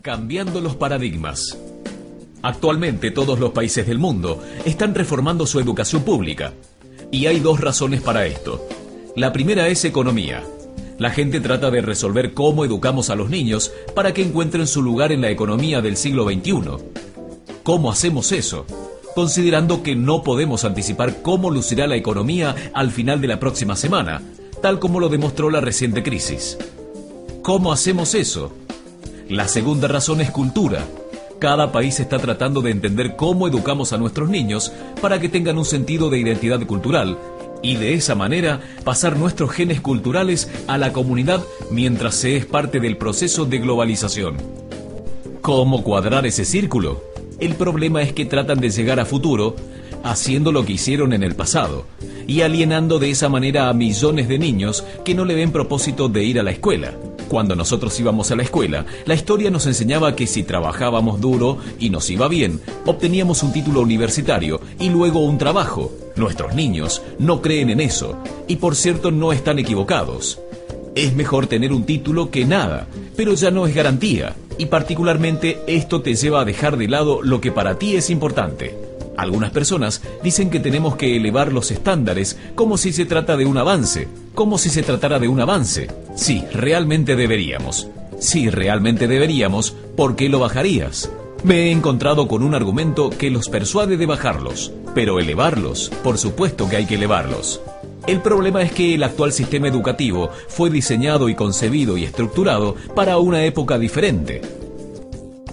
Cambiando los paradigmas. Actualmente todos los países del mundo están reformando su educación pública. Y hay dos razones para esto. La primera es economía. La gente trata de resolver cómo educamos a los niños para que encuentren su lugar en la economía del siglo XXI. ¿Cómo hacemos eso? Considerando que no podemos anticipar cómo lucirá la economía al final de la próxima semana, tal como lo demostró la reciente crisis. ¿Cómo hacemos eso? La segunda razón es cultura. Cada país está tratando de entender cómo educamos a nuestros niños para que tengan un sentido de identidad cultural y de esa manera pasar nuestros genes culturales a la comunidad mientras se es parte del proceso de globalización. ¿Cómo cuadrar ese círculo? El problema es que tratan de llegar a futuro haciendo lo que hicieron en el pasado y alienando de esa manera a millones de niños que no le ven propósito de ir a la escuela. Cuando nosotros íbamos a la escuela, la historia nos enseñaba que si trabajábamos duro y nos iba bien, obteníamos un título universitario y luego un trabajo. Nuestros niños no creen en eso y por cierto no están equivocados. Es mejor tener un título que nada, pero ya no es garantía y particularmente esto te lleva a dejar de lado lo que para ti es importante. Algunas personas dicen que tenemos que elevar los estándares como si se trata de un avance, como si se tratara de un avance. Sí, realmente deberíamos. Si realmente deberíamos, ¿por qué lo bajarías? Me he encontrado con un argumento que los persuade de bajarlos, pero elevarlos, por supuesto que hay que elevarlos. El problema es que el actual sistema educativo fue diseñado y concebido y estructurado para una época diferente.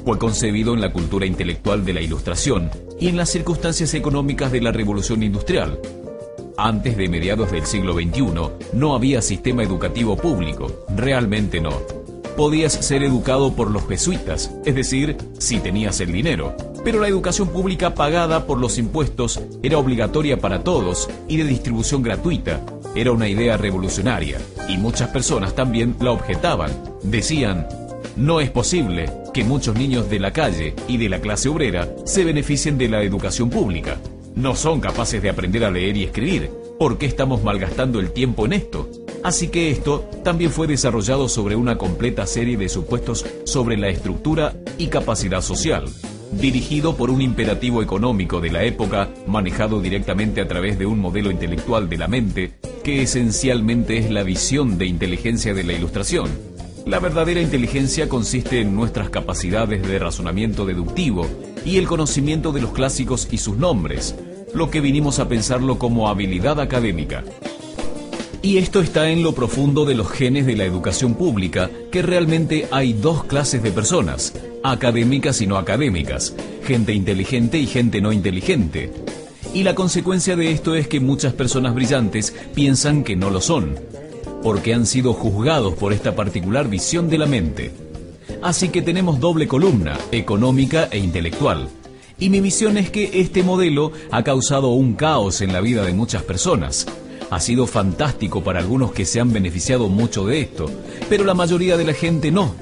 Fue concebido en la cultura intelectual de la Ilustración y en las circunstancias económicas de la Revolución Industrial. Antes de mediados del siglo XXI, no había sistema educativo público, realmente no. Podías ser educado por los jesuitas, es decir, si tenías el dinero. Pero la educación pública pagada por los impuestos era obligatoria para todos y de distribución gratuita. Era una idea revolucionaria y muchas personas también la objetaban. Decían: no es posible que muchos niños de la calle y de la clase obrera se beneficien de la educación pública. No son capaces de aprender a leer y escribir. ¿Por qué estamos malgastando el tiempo en esto? Así que esto también fue desarrollado sobre una completa serie de supuestos sobre la estructura y capacidad social, dirigido por un imperativo económico de la época, manejado directamente a través de un modelo intelectual de la mente, que esencialmente es la visión de inteligencia de la Ilustración. La verdadera inteligencia consiste en nuestras capacidades de razonamiento deductivo y el conocimiento de los clásicos y sus nombres, lo que vinimos a pensarlo como habilidad académica. Y esto está en lo profundo de los genes de la educación pública, que realmente hay dos clases de personas, académicas y no académicas, gente inteligente y gente no inteligente. Y la consecuencia de esto es que muchas personas brillantes piensan que no lo son, porque han sido juzgados por esta particular visión de la mente. Así que tenemos doble columna, económica e intelectual. Y mi visión es que este modelo ha causado un caos en la vida de muchas personas. Ha sido fantástico para algunos que se han beneficiado mucho de esto, pero la mayoría de la gente no.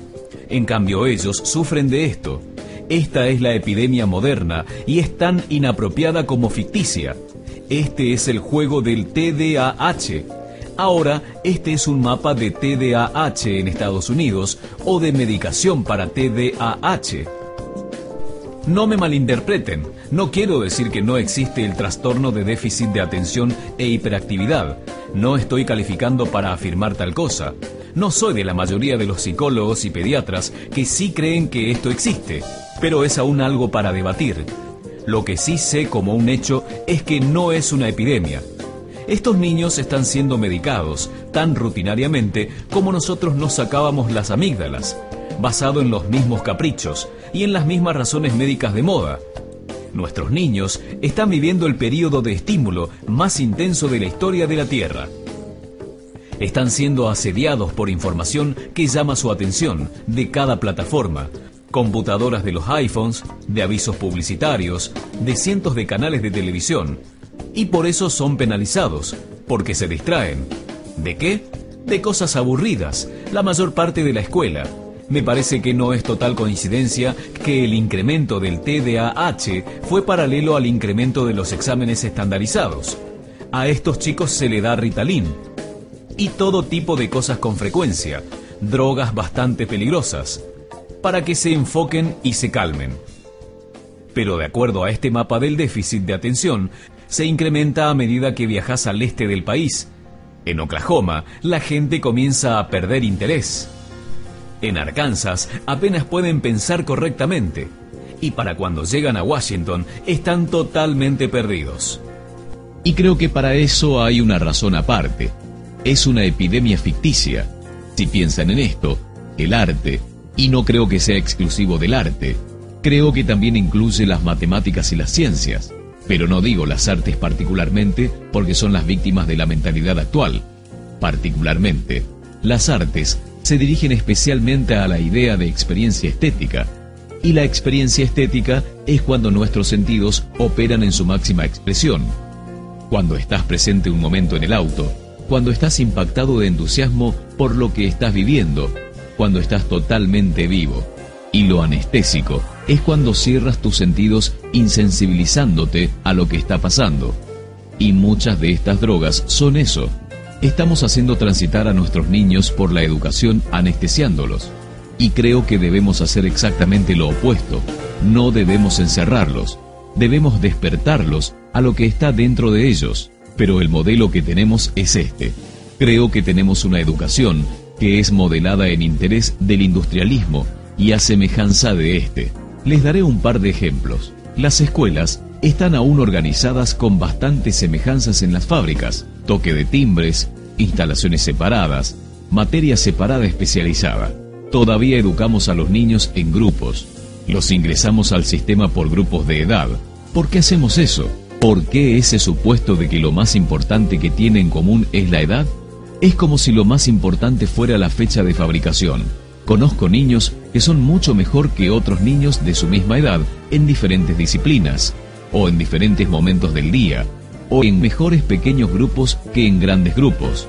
En cambio, ellos sufren de esto. Esta es la epidemia moderna y es tan inapropiada como ficticia. Este es el juego del TDAH. Ahora, este es un mapa de TDAH en Estados Unidos o de medicación para TDAH. No me malinterpreten, no quiero decir que no existe el trastorno de déficit de atención e hiperactividad. No estoy calificando para afirmar tal cosa. No soy de la mayoría de los psicólogos y pediatras que sí creen que esto existe, pero es aún algo para debatir. Lo que sí sé como un hecho es que no es una epidemia. Estos niños están siendo medicados tan rutinariamente como nosotros nos sacábamos las amígdalas, basado en los mismos caprichos y en las mismas razones médicas de moda. Nuestros niños están viviendo el período de estímulo más intenso de la historia de la Tierra. Están siendo asediados por información que llama su atención de cada plataforma, computadoras de los iPhones, de avisos publicitarios, de cientos de canales de televisión, y por eso son penalizados, porque se distraen. ¿De qué? De cosas aburridas, la mayor parte de la escuela. Me parece que no es total coincidencia que el incremento del TDAH fue paralelo al incremento de los exámenes estandarizados. A estos chicos se le da Ritalin y todo tipo de cosas con frecuencia, drogas bastante peligrosas. para que se enfoquen y se calmen. Pero de acuerdo a este mapa del déficit de atención, se incrementa a medida que viajas al este del país. En Oklahoma, la gente comienza a perder interés. En Arkansas, apenas pueden pensar correctamente. Y para cuando llegan a Washington, están totalmente perdidos. Y creo que para eso hay una razón aparte. Es una epidemia ficticia. Si piensan en esto, el arte, y no creo que sea exclusivo del arte, creo que también incluye las matemáticas y las ciencias, pero no digo las artes particularmente porque son las víctimas de la mentalidad actual. Particularmente, las artes se dirigen especialmente a la idea de experiencia estética, y la experiencia estética es cuando nuestros sentidos operan en su máxima expresión. Cuando estás presente un momento en el auto, cuando estás impactado de entusiasmo por lo que estás viviendo, cuando estás totalmente vivo. Y lo anestésico es cuando cierras tus sentidos insensibilizándote a lo que está pasando. Y muchas de estas drogas son eso. Estamos haciendo transitar a nuestros niños por la educación anestesiándolos. Y creo que debemos hacer exactamente lo opuesto. No debemos encerrarlos. Debemos despertarlos a lo que está dentro de ellos. Pero el modelo que tenemos es este. Creo que tenemos una educación que es modelada en interés del industrialismo y a semejanza de este. Les daré un par de ejemplos. Las escuelas están aún organizadas con bastantes semejanzas en las fábricas. Toque de timbres, instalaciones separadas, materia separada especializada. Todavía educamos a los niños en grupos. Los ingresamos al sistema por grupos de edad. ¿Por qué hacemos eso? ¿Por qué ese supuesto de que lo más importante que tiene en común es la edad? Es como si lo más importante fuera la fecha de fabricación. Conozco niños que son mucho mejor que otros niños de su misma edad en diferentes disciplinas, o en diferentes momentos del día, o en mejores pequeños grupos que en grandes grupos,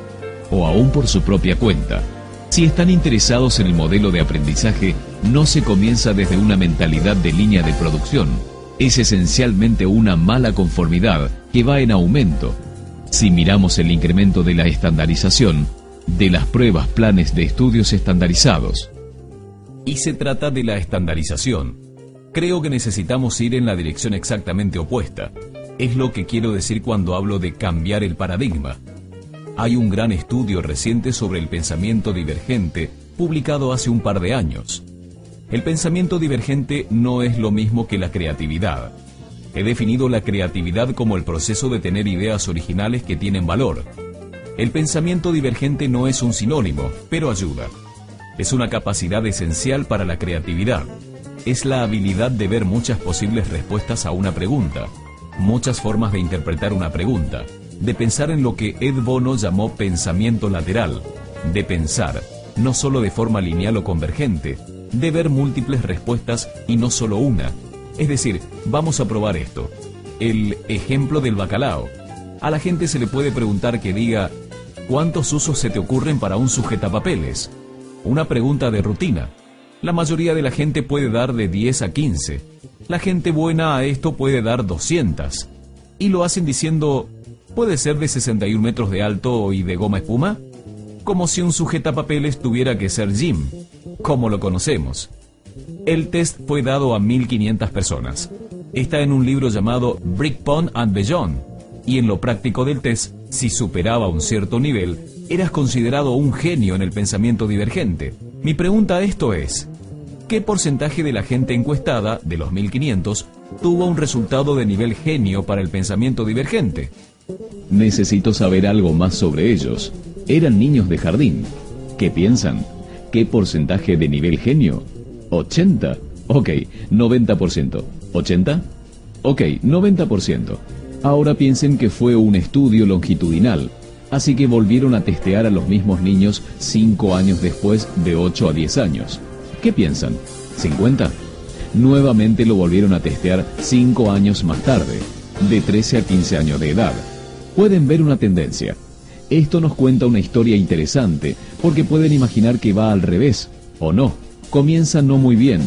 o aún por su propia cuenta. Si están interesados en el modelo de aprendizaje, no se comienza desde una mentalidad de línea de producción. Es esencialmente una mala conformidad que va en aumento. Si miramos el incremento de la estandarización, de las pruebas, planes de estudios estandarizados. Y se trata de la estandarización. Creo que necesitamos ir en la dirección exactamente opuesta. Es lo que quiero decir cuando hablo de cambiar el paradigma. Hay un gran estudio reciente sobre el pensamiento divergente, publicado hace un par de años. El pensamiento divergente no es lo mismo que la creatividad. He definido la creatividad como el proceso de tener ideas originales que tienen valor. El pensamiento divergente no es un sinónimo, pero ayuda. Es una capacidad esencial para la creatividad. Es la habilidad de ver muchas posibles respuestas a una pregunta, muchas formas de interpretar una pregunta, de pensar en lo que Ed Bono llamó pensamiento lateral, de pensar, no solo de forma lineal o convergente, de ver múltiples respuestas y no solo una. Es decir, vamos a probar esto. El ejemplo del bacalao. A la gente se le puede preguntar que diga, ¿cuántos usos se te ocurren para un sujetapapeles? Una pregunta de rutina. La mayoría de la gente puede dar de 10 a 15. La gente buena a esto puede dar 200. Y lo hacen diciendo, ¿puede ser de 61 metros de alto y de goma espuma? Como si un sujetapapeles tuviera que ser Jim, como lo conocemos. El test fue dado a 1500 personas. Está en un libro llamado Brickpond and Beyond. Y en lo práctico del test, si superaba un cierto nivel, eras considerado un genio en el pensamiento divergente. Mi pregunta a esto es, ¿qué porcentaje de la gente encuestada, de los 1500, tuvo un resultado de nivel genio para el pensamiento divergente? Necesito saber algo más sobre ellos. Eran niños de jardín. ¿Qué piensan? ¿Qué porcentaje de nivel genio? 80. Ok, 90%. ¿80? Ok, 90%. Ahora piensen que fue un estudio longitudinal, así que volvieron a testear a los mismos niños 5 años después de 8 a 10 años. ¿Qué piensan? ¿50? Nuevamente lo volvieron a testear 5 años más tarde, de 13 a 15 años de edad. Pueden ver una tendencia. Esto nos cuenta una historia interesante, porque pueden imaginar que va al revés, o no. Comienza no muy bien,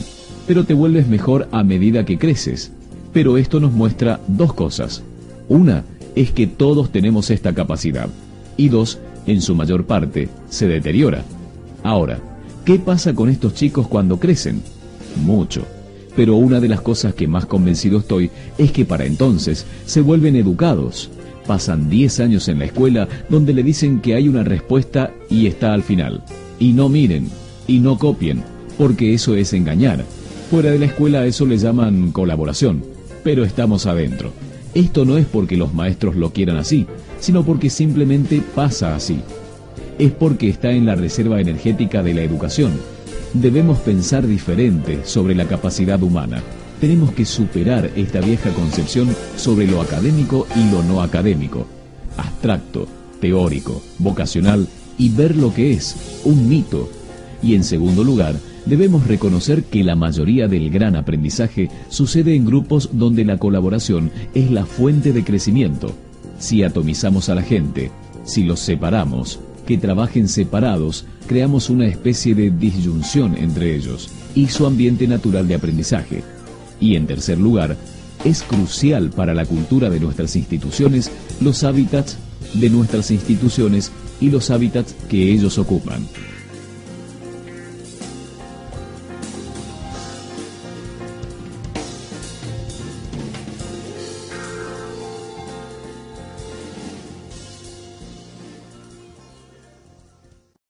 pero te vuelves mejor a medida que creces. Pero esto nos muestra dos cosas. Una es que todos tenemos esta capacidad. Y dos, en su mayor parte, se deteriora. Ahora, ¿qué pasa con estos chicos cuando crecen? mucho. Pero una de las cosas que más convencido estoy es que para entonces se vuelven educados. Pasan 10 años en la escuela donde le dicen que hay una respuesta y está al final. Y no miren, y no copien, porque eso es engañar. Fuera de la escuela a eso le llaman colaboración, pero estamos adentro. Esto no es porque los maestros lo quieran así, sino porque simplemente pasa así. Es porque está en la reserva energética de la educación. Debemos pensar diferente sobre la capacidad humana. Tenemos que superar esta vieja concepción sobre lo académico y lo no académico, abstracto, teórico, vocacional, y ver lo que es, un mito. Y en segundo lugar, debemos reconocer que la mayoría del gran aprendizaje sucede en grupos donde la colaboración es la fuente de crecimiento. Si atomizamos a la gente, si los separamos, que trabajen separados, creamos una especie de disyunción entre ellos y su ambiente natural de aprendizaje. Y en tercer lugar, es crucial para la cultura de nuestras instituciones los hábitats de nuestras instituciones y los hábitats que ellos ocupan.